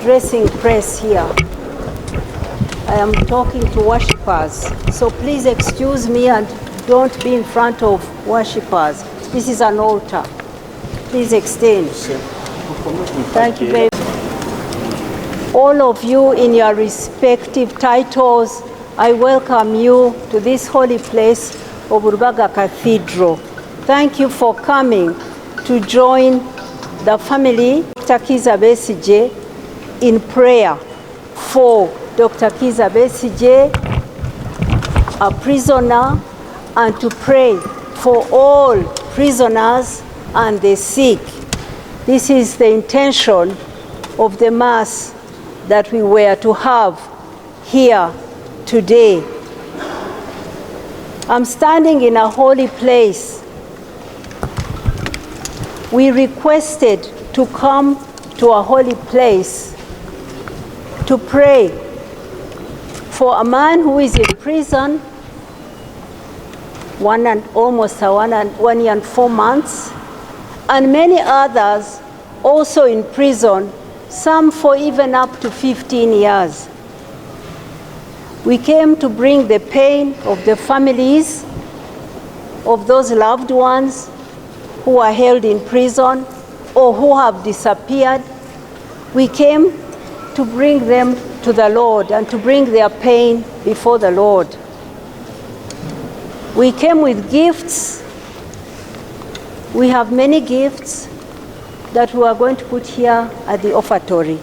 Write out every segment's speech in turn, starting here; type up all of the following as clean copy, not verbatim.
addressing press here. I am talking to worshippers. So please excuse me and don't be in front of worshippers. This is an altar. Please extend. Thank you very much. All of you in your respective titles, I welcome you to this holy place of Rubaga Cathedral. Thank you for coming to join the family of Dr. Kizza Besigye in prayer for Dr. Kizza Besigye, a prisoner, and to pray for all prisoners and the sick. This is the intention of the Mass that we were to have here today. I'm standing in a holy place. We requested to come to a holy place to pray for a man who is in prison almost 1 year and 4 months, and many others also in prison, some for even up to 15 years. We came to bring the pain of the families of those loved ones who are held in prison or who have disappeared. We came to bring them to the Lord and to bring their pain before the Lord. We came with gifts. We have many gifts that we are going to put here at the offertory.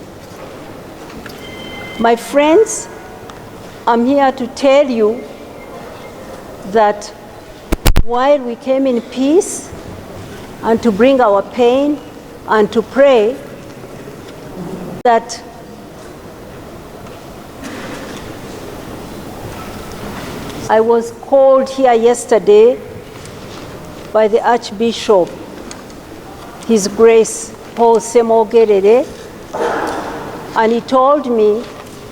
My friends, I'm here to tell you that while we came in peace and to bring our pain and to pray, that I was called here yesterday by the Archbishop, His Grace Paul Eggere, and he told me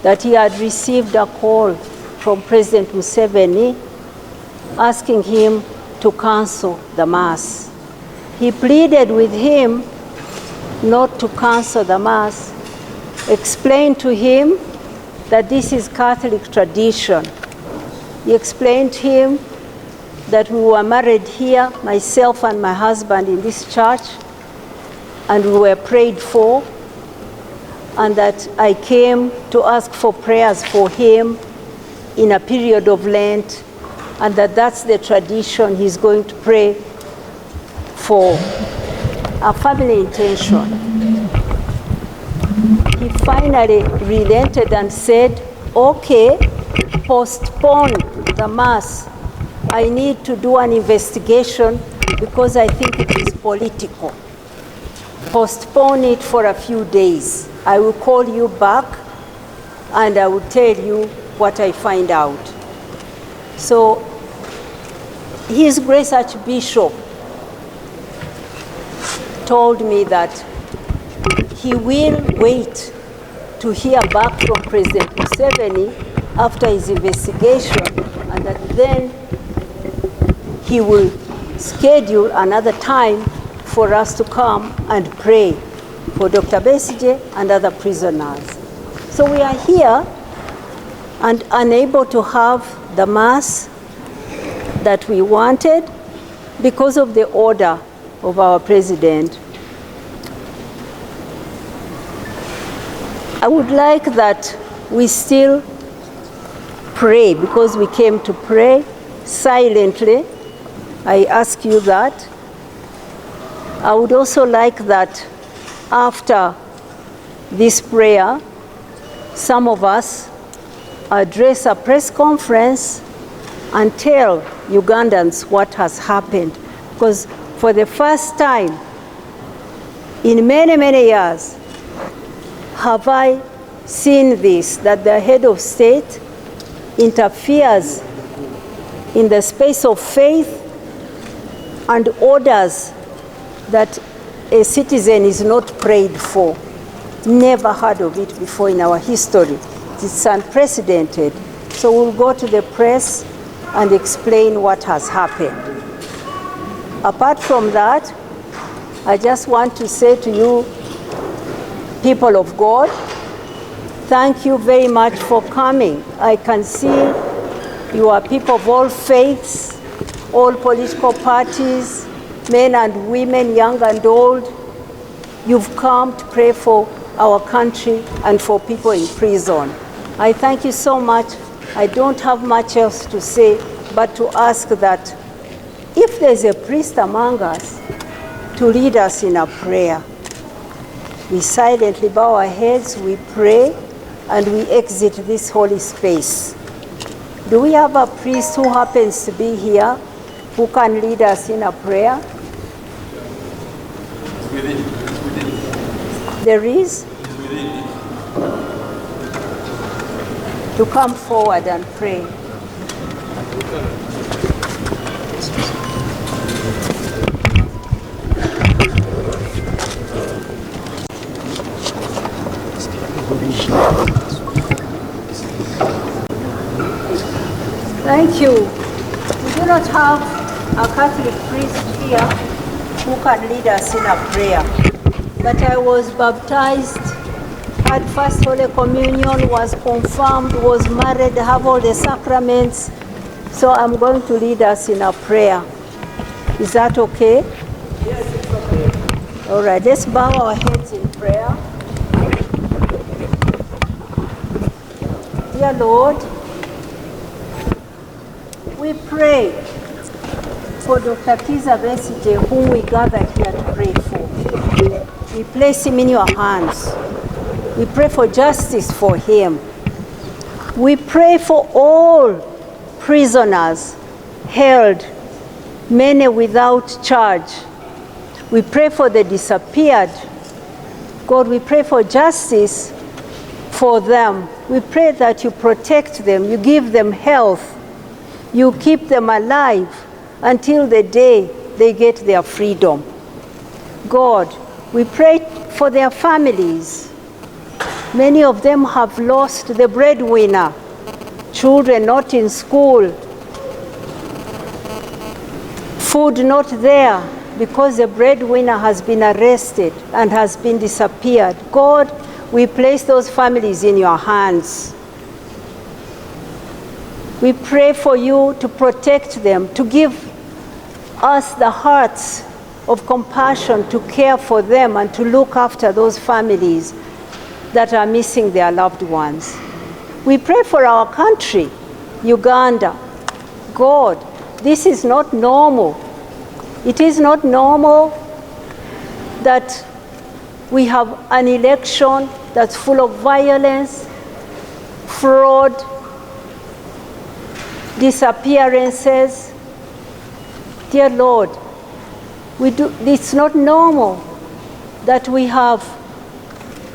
that he had received a call from President Museveni asking him to cancel the Mass. He pleaded with him not to cancel the Mass, explained to him that this is Catholic tradition. He explained to him that we were married here, myself and my husband, in this church, and we were prayed for, and that I came to ask for prayers for him in a period of Lent, and that that's the tradition he's going to pray for a family intention. He finally relented and said, okay, postpone the Mass. I need to do an investigation because I think it is political. Postpone it for a few days. I will call you back and I will tell you what I find out. So, His Grace Archbishop told me that he will wait to hear back from President Museveni after his investigation, and that then he will schedule another time for us to come and pray for Dr. Besigye and other prisoners. So we are here and unable to have the Mass that we wanted because of the order of our president. I would like that we still pray, because we came to pray silently. I ask you that. I would also like that after this prayer, some of us address a press conference and tell Ugandans what has happened. Because for the first time in many, many years, have I seen this, that the head of state interferes in the space of faith and orders that a citizen is not prayed for. Never heard of it before in our history. It's unprecedented. So we'll go to the press and explain what has happened. Apart from that, I just want to say to you, people of God, thank you very much for coming. I can see you are people of all faiths, all political parties, men and women, young and old. You've come to pray for our country and for people in prison. I thank you so much. I don't have much else to say, but to ask that if there's a priest among us, to lead us in a prayer. We silently bow our heads, we pray, and we exit this holy space. Do we have a priest who happens to be here who can lead us in a prayer? There is? To come forward and pray. Thank you. We do not have a Catholic priest here who can lead us in a prayer. But I was baptized, had First Holy Communion, was confirmed, was married, have all the sacraments. So I'm going to lead us in a prayer. Is that okay? Yes, it's okay. All right, let's bow our heads in prayer. Dear Lord, we pray for Dr. Kiza Besigye, whom we gather here to pray for. We place him in your hands. We pray for justice for him. We pray for all prisoners held, many without charge. We pray for the disappeared. God, we pray for justice for them. We pray that you protect them, you give them health, you keep them alive until the day they get their freedom. God, we pray for their families. Many of them have lost the breadwinner, children not in school, food not there because the breadwinner has been arrested and has been disappeared. God, we place those families in your hands. We pray for you to protect them, to give us the hearts of compassion to care for them and to look after those families that are missing their loved ones. We pray for our country, Uganda. God, this is not normal. It is not normal that we have an election that's full of violence, fraud, disappearances. Dear Lord, it's not normal that we have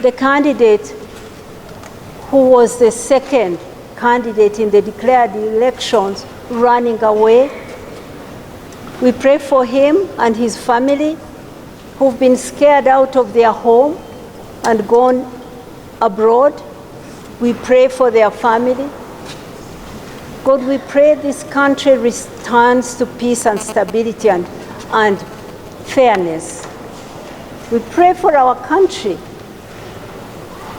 the candidate who was the second candidate in the declared elections running away. We pray for him and his family who've been scared out of their home and gone abroad. We pray for their family. God, we pray this country returns to peace and stability and fairness. We pray for our country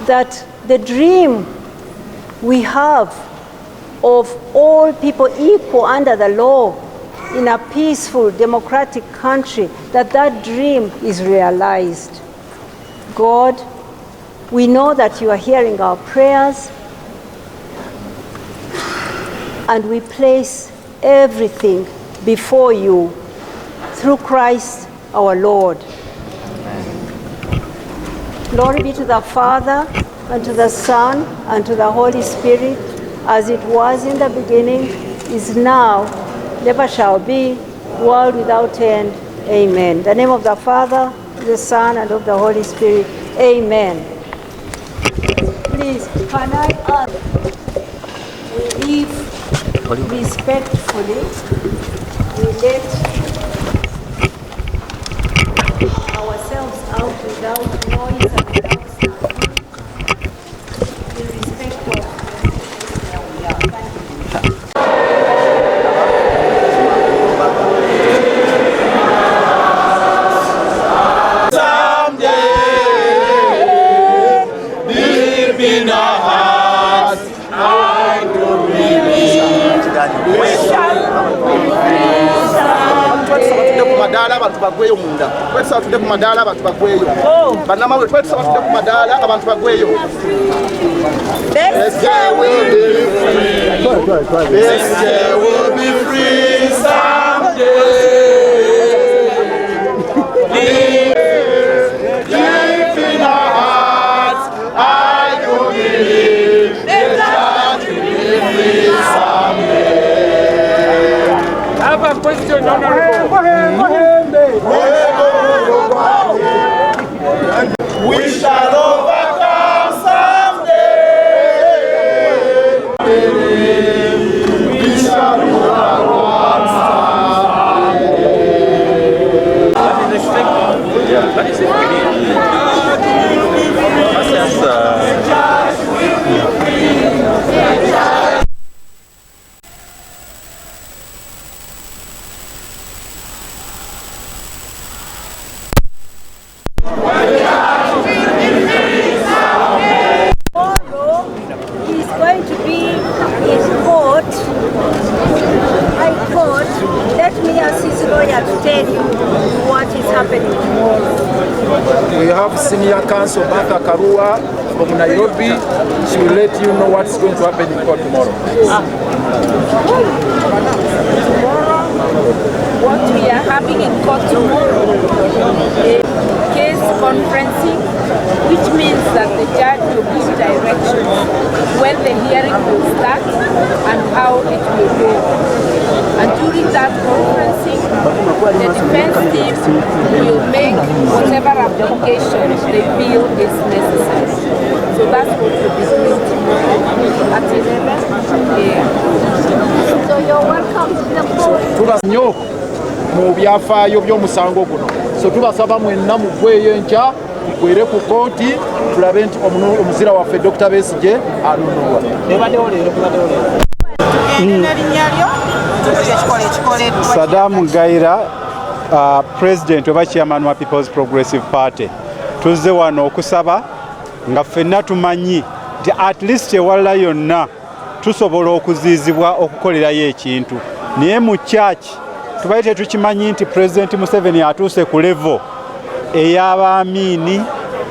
that the dream we have of all people equal under the law in a peaceful, democratic country, that dream is realized. God, we know that you are hearing our prayers, and we place everything before you through Christ our Lord. Glory be to the Father, and to the Son, and to the Holy Spirit, as it was in the beginning, is now, never shall be, world without end. Amen. In the name of the Father, the Son, and of the Holy Spirit. Amen. Please, can I ask, we live respectfully, we let ourselves out without noise and without sound. In respect of where we are. Thank you. Someday, deep in our heart. madaala abantu bagweyo munda. Twetusaba tudde ku madaala abantu bagweyo. Bannamawulire twetusaba tudde ku madaala abantu bagweyo. Besigye will be free. Besigye will be free someday. Deep in our hearts, I do believe that we will be free someday. I have a question, Honorable. We shall overcome someday. We shall overcome someday. That is it. He's going to be in court, high court. Let me ask his lawyer to tell you what is happening tomorrow. We have Senior Counsel Martha Karua from Nairobi. She will let you know what's going to happen in court tomorrow. What we are having in court tomorrow is case conferencing, which means that the judge will give directions when the hearing will start and how it will go. And during that conferencing, the defense team will make whatever application they feel is necessary. So that's what we'll be doing tomorrow at 11 a.m. So you're welcome to the court. Tubaznyo mu byafaayo by'omusango guno. So tubasaba mwenna mugweyo enkya mugwere ku kooti tulabe nti omuzira waffe Dr. Besigye alondoolwa. Saddam Gaira, President oba Chairman wa People's Progressive Party. Tuzze wano okusaba nga ffenna tumanyi nti at least ewalala yonna tusobola okuziizibwa okukolerayo ekintu. Naye mu church tubaye tetukimanyi nti President Museveni atuuse ku level ey'abaamiini,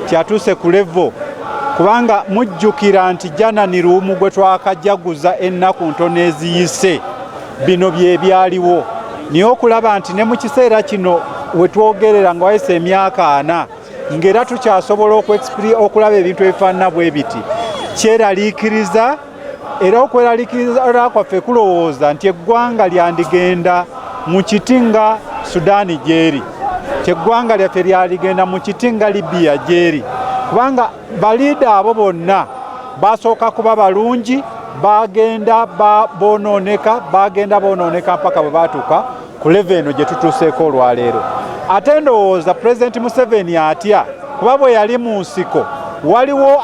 kyatuuse ku level kubanga mujjukira nti jana ni ruumu gwe twakajjaguza ennaku ntono eziyise bino bye byaliwo. Niye okulaba nti ne mu kiseera kino we twogerera nga wayise emyaka 4 ng'era tukyasobola okulaba ebintu ebifaanana bwe biti. Kyeraliikiriza era okweraliikiriza kwaffe kulowooza nti eggwanga lyandigenda mu kiti nga Sudaani gyeri, kyeggwanga lyaffe lyaligenda mu kiti nga Libya gyeri, kubanga baliida abo bonna basooka kuba balungi, bagenda bonooneka mpaka bwe baatuuka ku level eno gye tutuuseeko olwaleero. Ate ndowooza President Museveni atya kuba bwe yali mu nsiko waliwo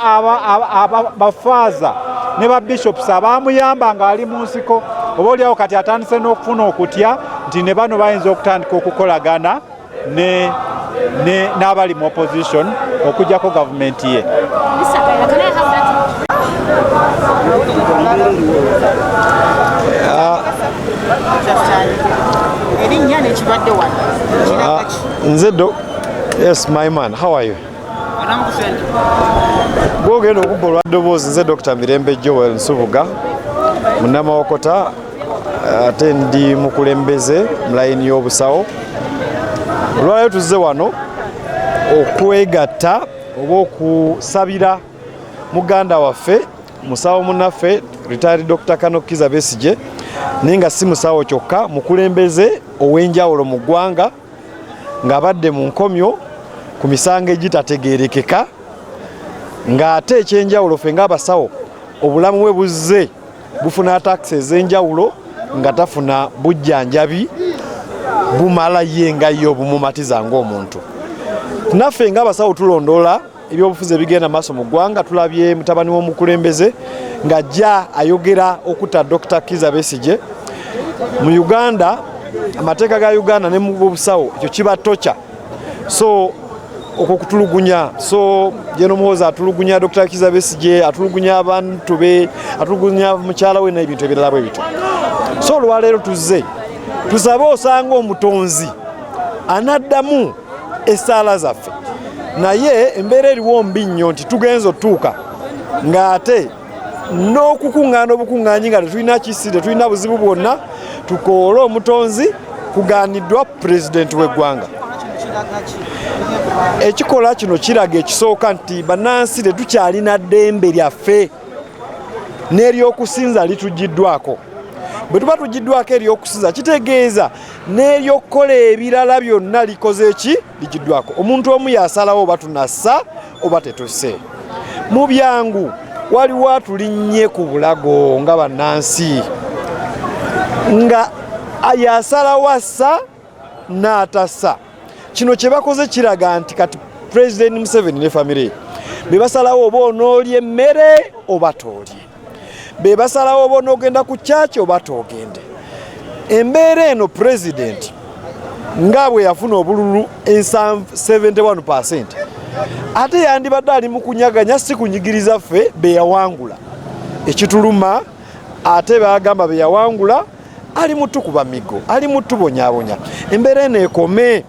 ba Faaza ne ba bishops abamuyamba ng'ali mu nsiko. Oba oliawo kati atandise n'okufuna okutya nti ne bano bayinza okutandika okukolagana n'abali mu opposition okugyako gavumenti ye. Yes, my man, how are you? Gwogenda okubba olwaddoboozi nze Dr. Mirembe Joel Nsubuga munnamawokota ate ndi mukulembeze mu layini y'obusawo. Olwaleero tuzze wano okwegatta oba okusabira muganda waffe musawo munnaffe retired Dr. Kanokiza Besigye, naye nga si musawo kyokka, mukulembeze ow'enjawulo mu ggwanga ng'abadde mu nkomyo ku misango egitategeerekeka, ng'ate ekyenjawulo ffe ng'abasawo obulamu bwe buzze bufuna takisi ez'enjawulo nga tafuna bujjanjabi bumala ye nga ye obumumatiza ng'omuntu. Naffe ng'abasawo tulondoola ebyobufuzi ebigenda maaso mu ggwanga. Tulabye mutabani w'omukulembeze ng'ajja ayogera okutta Dr. Kiza Besigye. Mu Uganda amateeka ga Uganda ne mu busawo ekyo kiba tocha, so okwo kutulugunya. So Jeno Muhoozi atulugunya Dr. Kiza Besigye, atulugunya abantu be, atulugunya mukyala we n'ebintu ebirala bwe bityo. So olwaleero tuzze tusabe osanga omutonzi anaddamu essaala zaffe naye embeera eriwo mbi nnyo nti tugenza otuuka ng'ate n'okukuŋŋaana obukuŋŋaanyi nga tetulina kisi tetulina buzibu bwonna tukoole omutonzi kugaaniddwa pulezidenti w'eggwanga. Ekikolwa kino kiraga ekisooka nti bannansi tetukyalina ddembe lyaffe n'eryokusinza litugiddwako. Bwe tuba tugiddwako eryokusinza kitegeeza n'eryokukola ebirala byonna likoze ki ligiddwako. Omuntu omu yasalawo oba tunassa oba tetusse. Mu byangu waliwo atulinnye ku bulago nga bannansi nga yasalawo assa n'atassa. Kino kye bakoze kiraga nti kati President Museveni ne famire be basalawo oba onoolya emmere oba toolye, be basalawo oba onoogenda ku kyaki oba toogende. Embeera eno President nga bwe yafuna obululu 71%, ate yandibadde ali mu kunyaganya si kunyigiriza ffe be yawangula. Ekituluma ate bagamba be yawangula ali mutukuba migo, ali mutubonyaabonya. Embeera eno ekome.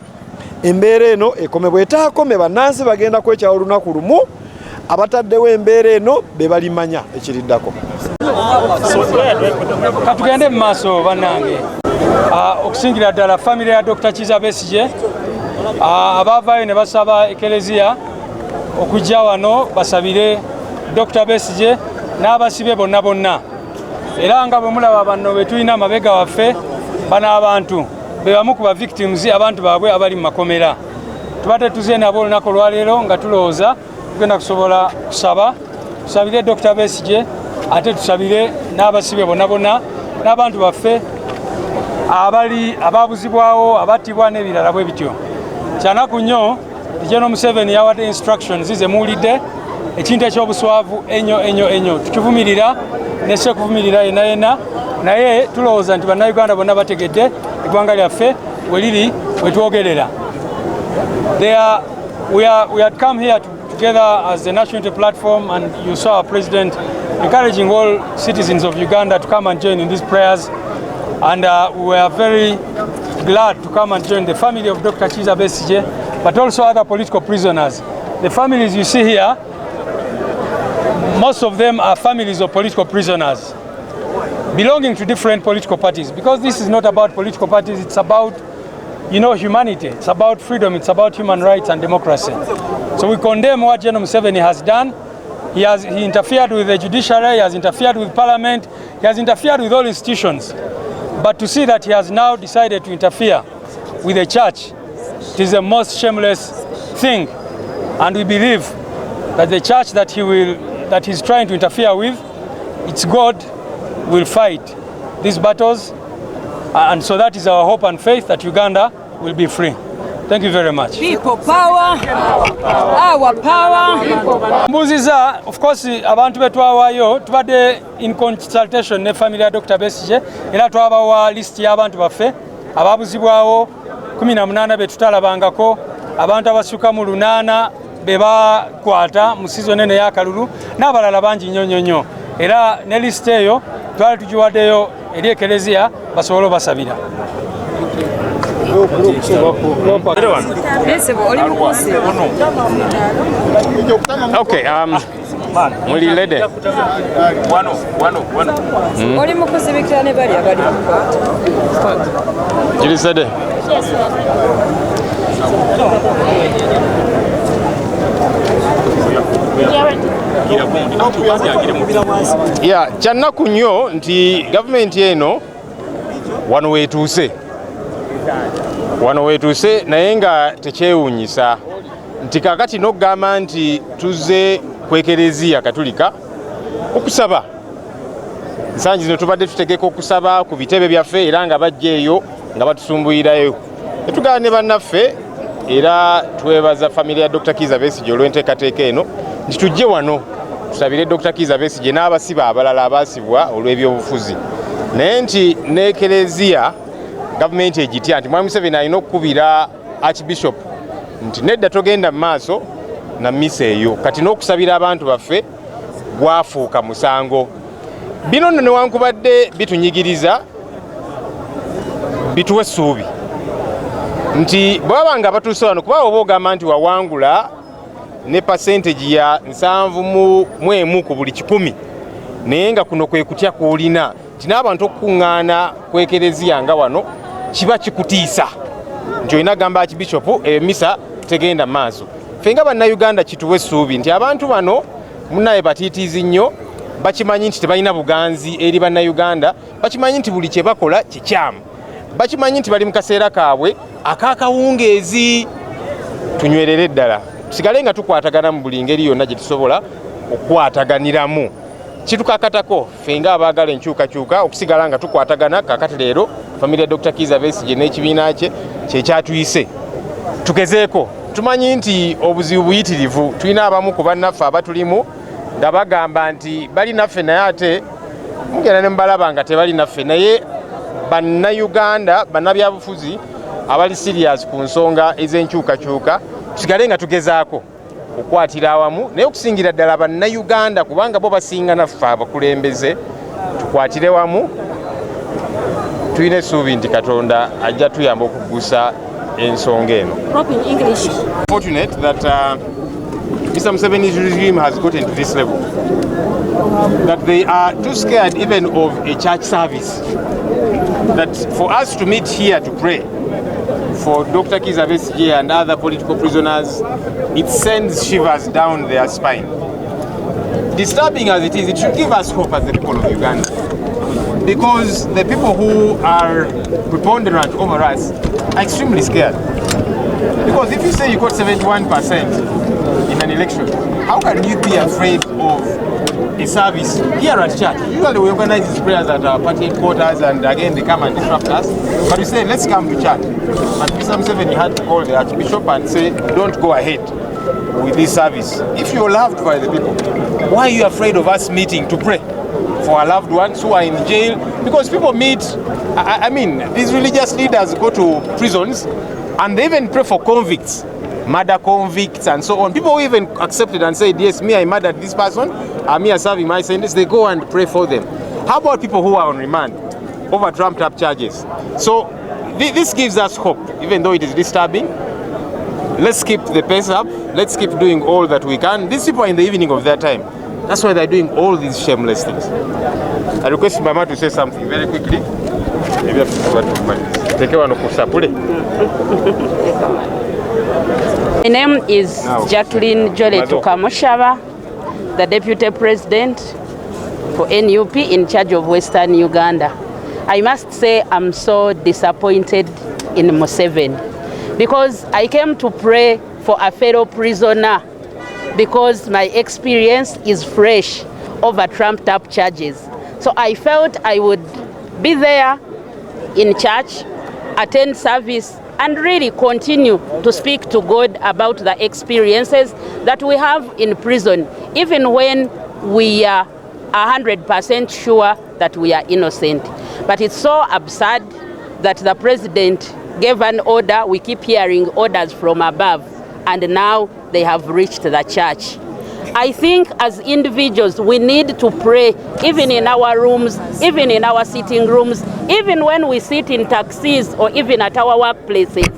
Embeera eno ekome. Bw'etaakome bannansi bagenda kwekyawa olunaku lumu, abataddewo embeera eno be balimanya ekiriddako. Katugende mu maaso bannange. Okusingira ddala famire ya Dr. Kizza Besigye abaavaayo ne basaba ekereziya okujja wano basabire Dr. Besigye n'abasibe bonna bonna. Era nga bwe mulaba banno be tulina amabega waffe bano abantu be bamu ku ba victims abantu baabwe abali mu makomera. Tubadde tuze nabo olunaku olwaleero nga tulowooza tugenda kusobola tusabire Dr. Besigye ate tusabire n'abasibe bonna bonna n'abantu baffe ababuzibwawo abattibwa n'ebirala bwe bityo. Kyanaku nnyo General Museveni yawadde instructions ze muwulidde ekintu eky'obuswavu ennyo tukivumirira nese kuvumirira yenna naye tulowooza nti bannayuganda bonna bategedde eggwanga lyaffe we liri we twogerera. We had come here together as the National Unity Platform, and you saw our President encouraging all citizens of Uganda to come and join in these prayers, and we are very glad to come and join the family of Dr. Kizza Besigye, but also other political prisoners. The families you see here, most of them are families of political prisoners belonging to different political parties, because this is not about political parties, it's about humanity, it's about freedom, it's about human rights and democracy. So we condemn what General Museveni has done. He interfered with the judiciary, he has interfered with parliament, he has interfered with all institutions. But to see that he has now decided to interfere with the church, it is the most shameless thing. And we believe that the church that he's trying to interfere with, it's God will fight these battles. And so that is our hope and faith that Uganda will be free. Thank you very much. People power, our power. Mbuziza, of course, abantu betwawayo tubadde in consultation ne family ya Dr. Besigye era twabawa list y'abantu baffe ababuzibwawo 18 be tutalabangako, abantu abasuka mu 8 be bakwata mu season eno y'akalulu n'abalala bangi nnyo. Era ne list eyo twali tugiwaddeyo eri ekereziya basobole basabira. Okay, muli lede. Oli mukuzibikira ne bali abali kukwata. Kiri sede. Yeah, kyannaku nnyo nti gavumenti eno wano weetuuse naye nga tekyewuunyisa nti kakati n'okugamba nti tuzze ku ekereziya katulika okusaba. Ensangi zino tubadde tutegeka okusaba ku bitebe byaffe era nga bajja eyo nga batusumbuyirayo. Netugala ne bannaffe era twebaza famire ya Dr. Kizza Besigye olw'enteekateeka eno nti tujje wano tusabire Dr. Kizza Besigye n'abasiba abalala abaasibwa olw'ebyobufuzi. Naye nti n'ekereziya gavumenti egitya nti Mwami Museveni alina okukubira Archbishop nti nedda togenda mu maaso na mmisa eyo, kati n'okusabira abantu baffe gwafuuka musango. Bino nno newankubadde bitunyigiriza bituwa essuubi nti bwaba nga batuuse wano kuba oba ogamba nti wawangula ne percentage ya 7.1 ku buli 100 naye nga kuno kwe kutya kuolina nti n'abantu okukuŋŋaana kwekereziya nga wano kiba kikutiisa nti olina gamba kibishopu emisa tegenda maaso ffe nga bannayuganda kituwa essuubi nti abantu bano munnaye batiitiizi nnyo bakimanyi nti tebalina buganzi eri bannayuganda bakimanyi nti buli kye bakola kikyamu bakimanyi nti bali mu kaseera kaabwe ak'akawungeezi tunywerere ddala tusigale nga tukwatagana mu buli ngeri yonna gye tusobola okukwataganiramu kitukakatako ffe nga abaagala enkyukakyuka okusigala nga tukwatagana kakati leero famire ya Dr. Kizza Besigye n'ekibiina kye kyekyatuyise tugezeeko tumanyi nti obuzibu buyitirivu tulina abamu ku bannaffe abatulimu nga bagamba nti bali naffe naye ate mugenda ne mubalaba nga tebali naffe naye bannayuganda bannabyabufuzi abali serious ku nsonga ez'enkyukakyuka tusigale nga tugezaako okukwatira awamu naye okusingira ddala bannayuganda kubanga bo basinga naffe abakulembeze tukwatire wamu tulina essuubi nti Katonda ajja tuyamba okuggusa ensonga eno. Fortunate that Mr. Museveni's regime has gotten to this level that they are too scared even of a church service, that for us to meet here to pray for Dr. Kizza Besigye and other political prisoners, it sends shivers down their spine. Disturbing as it is, it should give us hope as the people of Uganda, because the people who are preponderant over us are extremely scared. Because if you say you got 71% in an election, how can you be afraid of a service here at church? Usually we organize these prayers at our party headquarters and again they come and disrupt us. But we say, let's come to church. But Mr. Museveni had to call the Archbishop and say, don't go ahead with this service. If you're loved by the people, why are you afraid of us meeting to pray for our loved ones who are in jail? Because people meet, I mean, these religious leaders go to prisons and they even pray for convicts, murder convicts and so on. People who even accepted and said, yes, me, I murdered this person, me, I serving my sentence, they go and pray for them. How about people who are on remand over trumped up charges? So this gives us hope, even though it is disturbing. Let's keep the pace up. Let's keep doing all that we can. These people are in the evening of their time. That's why they're doing all these shameless things. I request Mama to say something very quickly. Maybe I have to take one of My name is Jacqueline Jolet Kamushaba, the Deputy President for NUP in charge of Western Uganda. I must say I'm so disappointed in Museveni because I came to pray for a fellow prisoner because my experience is fresh over trumped up charges. So I felt I would be there in church, attend service, and really continue to speak to God about the experiences that we have in prison, even when we are 100% sure that we are innocent. But it's so absurd that the president gave an order, we keep hearing orders from above, and now they have reached the church. I think as individuals we need to pray, even in our rooms, even in our sitting rooms, even when we sit in taxis or even at our workplaces.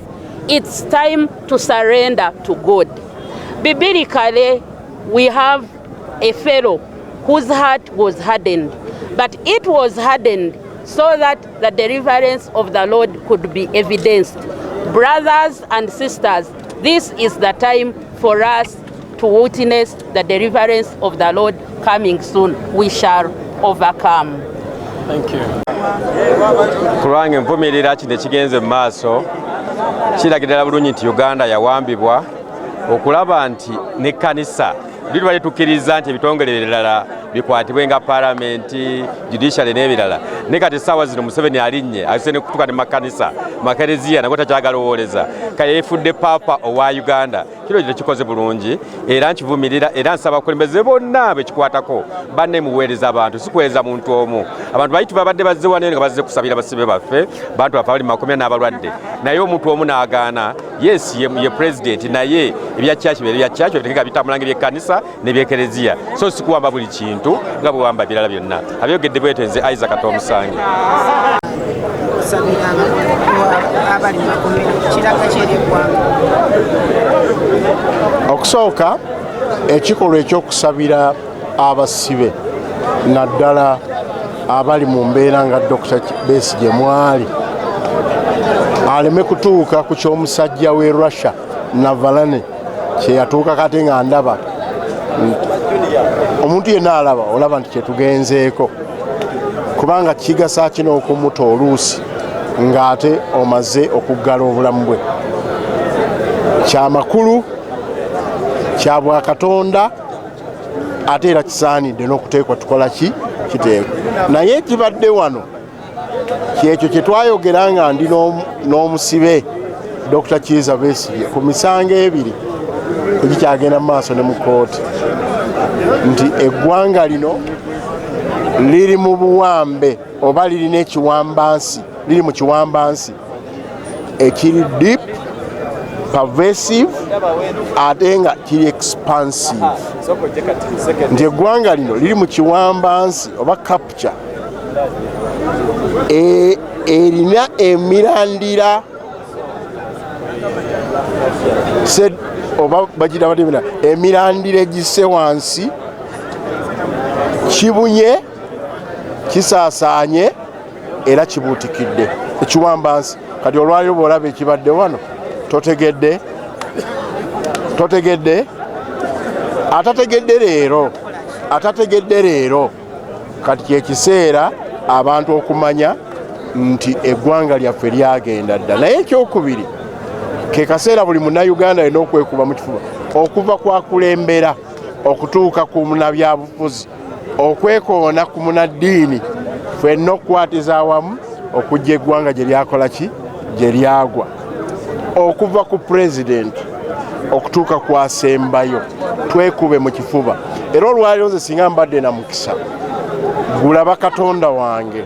It's time to surrender to God. Biblically, we have a fellow whose heart was hardened, but it was hardened so that the deliverance of the Lord could be evidenced. Brothers and sisters, this is the time for us to witness the deliverance of the Lord coming soon. We shall overcome. Thank you. Kulwange envumirira kino ekigenze mu maaso kiragirira bulungi nti Uganda yawambibwa okulaba nti n'ekkanisa liri balitukkiriza nti ebitongole ebirala bikwatibwe nga palamenti, judiciary n'ebirala. Ne kati essaawa zino Museveni alinnye asise ne kutuuka ne makanisa makereziya nago takyagala owoleza kale yeefudde paapa owa Uganda. Kino tekikoze bulungi era nkivumirira era nsaba abakulembeze bonna bekikwatako banne muweereza abantu si kuweereza muntu omu. Abantu bayitu babadde bazze wano nga bazze kusabira basibe baffe bantu baffe abali makomya n'abalwadde naye omuntu omu n'agaana yes ye president naye ebya church bya church bitekeka bitamulange by'ekkanisa n'ebyekereziya so sikuwamba buli kintu nga bwe wamba birala byonna abyogedde bwetenze Isaac Atomusange. okusabira abali mu makomera kiraga kyeri eggwanga. Okusooka ekikolwa ekyokusabira abasibe naddala abali mu mbeera nga Dr. Besigye mwali aleme kutuuka ku ky'omusajja w'e Russia Navalny kye yatuuka kati nga ndaba omuntu yenna alaba olaba nti kyetugenzeeko kubanga kigasa kino okumuta oluusi ng'ate omaze okuggala obulamu bwe. Kyamakulu kya Bwakatonda ate era kisaanidde n'okuteekwa tukola ki kiteekwa. Naye kibadde wano kyekyo kye twayogera nga ndi n'omusibe Dr. Kizza Besigye ku misango ebiri egikyagenda mu maaso ne mu kkooti nti eggwanga lino liri mu buwambe oba lirina ekiwambansi liri mu kiwambansi ekiri deep pervasive ate nga kiri expansive nti eggwanga lino liri mu kiwambansi oba capture erina emirandira oba bagira batemera emirandira egisse wansi kibunye kisaasaanye era kibuutikidde ekiwambansi. Kati olwaliro bw'olaba ekibadde wano totegedde atategedde leero kati kyekiseera abantu okumanya nti eggwanga lyaffe lyagenda dda. Naye ekyokubiri ke kaseera buli munnayuganda alina okwekuba mu kifuba okuva kwakulembera okutuuka ku munnabyabufuzi okwekoona ku munnaddiini ffenna okukwatiza awamu okujja eggwanga gye lyakola ki gye lyagwa okuva ku pulezidenti okutuuka kwasembayo twekube mu kifuba. Era olwaliro nze singa mbadde na mukisa gulaba Katonda wange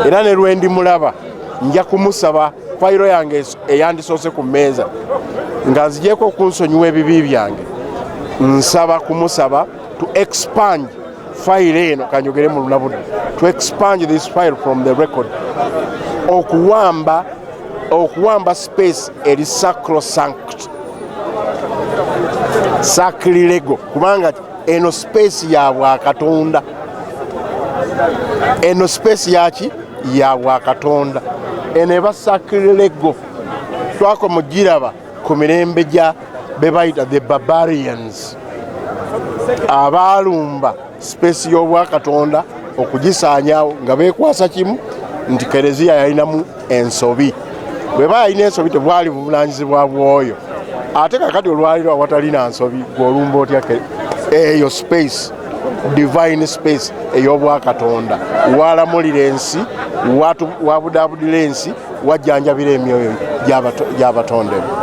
era ne lwe ndimulaba nja kumusaba fayiro yange eyandisoose ku mmeeza nga nzigyeko okunsonyiwa ebibi byange nsaba kumusaba to expand fayiro eno kanyogere mu lunabudde to expand this file from the record okuwamba space eri sacrosanct sacrilego kubanga eno space ya Bwakatonda eno space yaki ya Bwakatonda eno eba sacrilego twako mugiraba ku mirembe gya bebayita the barbarians abaalumba space y'Obwakatonda okugisaanyaawo nga beekwasa kimu nti kereziya yalinamu ensobi bweba yalina ensobi tebwali buvunanyizibwa bwoyo ate kakati olwaliro awatalina nsobi gw'olumba otya eyo space divine space ey'Obwakatonda walamulira ensi wabudabudira ensi wajjanjabira emyoyo gy'abatondebwa.